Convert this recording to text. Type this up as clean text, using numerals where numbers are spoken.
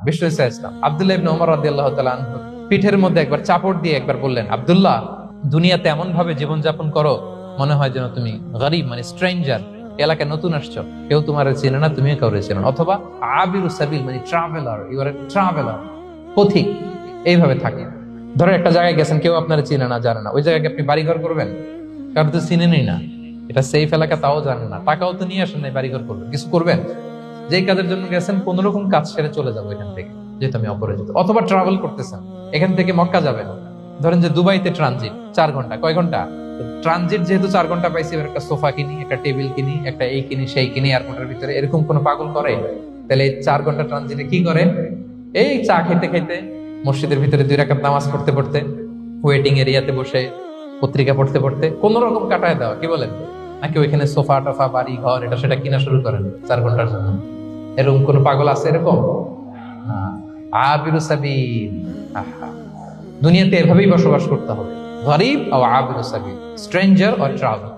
বিষ্ণু ইসা ইসলাম আব্দুল্লাহ ইবনে ওমর রাদিয়াল্লাহু তাআলা আনহু পিঠের মধ্যে একবার চাপড় দিয়ে একবার বললেন, আব্দুল্লাহ, দুনিয়াতে এমন ভাবে জীবনযাপন করো মনে হয় যেন তুমি গরিব, মানে স্ট্রেঞ্জার, এলাকায় নতুন আসছো, কেউ তোমার চেনে না, তুমিও কাউরে চেনো না। অথবা আবিরু সাবিল, মানে traveller, you are a traveller, পথিক। এইভাবে থাকে। ধরো একটা জায়গায় গেছেন, কেউ আপনার চিনে না, জানে না, ওই জায়গায় আপনি বাড়িঘর করবেন? কারণ তো চিনেনই না, এটা সেফ এলাকা, তাও জানেন না, টাকাও তো নিয়ে আসেন নাই, বাড়িঘর করবেন, কিছু করবেন? যেই কাজের জন্য গেছেন, কোন রকম কাজ সেরে চলে যাবো এখান থেকে, যেহেতু আমি অপরিচিত। অথবা ট্রাভেল করতেছেন, এখান থেকে মক্কা যাবেন, ধরেন যে দুবাইতে ট্রানজিট 4 ঘন্টা, কয় ঘন্টা ট্রানজিট, যেহেতু 4 ঘন্টা পাইছি, এবার একটা সোফা কিনি, একটা টেবিল কিনি, একটা এই কিনি সেই কিনি এয়ারপোর্টের ভিতরে, এরকম কোন পাগল করে? তাহলে এই 4 ঘন্টা ট্রানজিটে কি করে? এই চা খেতে খেতে, মসজিদের ভিতরে 2 রাকাত নামাজ পড়তে পড়তে, ওয়েটিং এরিয়াতে বসে পত্রিকা পড়তে পড়তে কোন রকম কাটায় দেওয়া, কি বলেন? নাকি ওইখানে সোফা টোফা, বাড়ি ঘর, এটা সেটা কিনা শুরু করেন 4 ঘন্টার জন্য? এরকম কোন পাগল আছে এরকম? না। আবিরু সাবিল। আহা, দুনিয়াতে এভাবেই বসবাস করতে হবে, গরিব ও আবিরু সাবিল, স্ট্রেঞ্জার অর ট্রাভেল।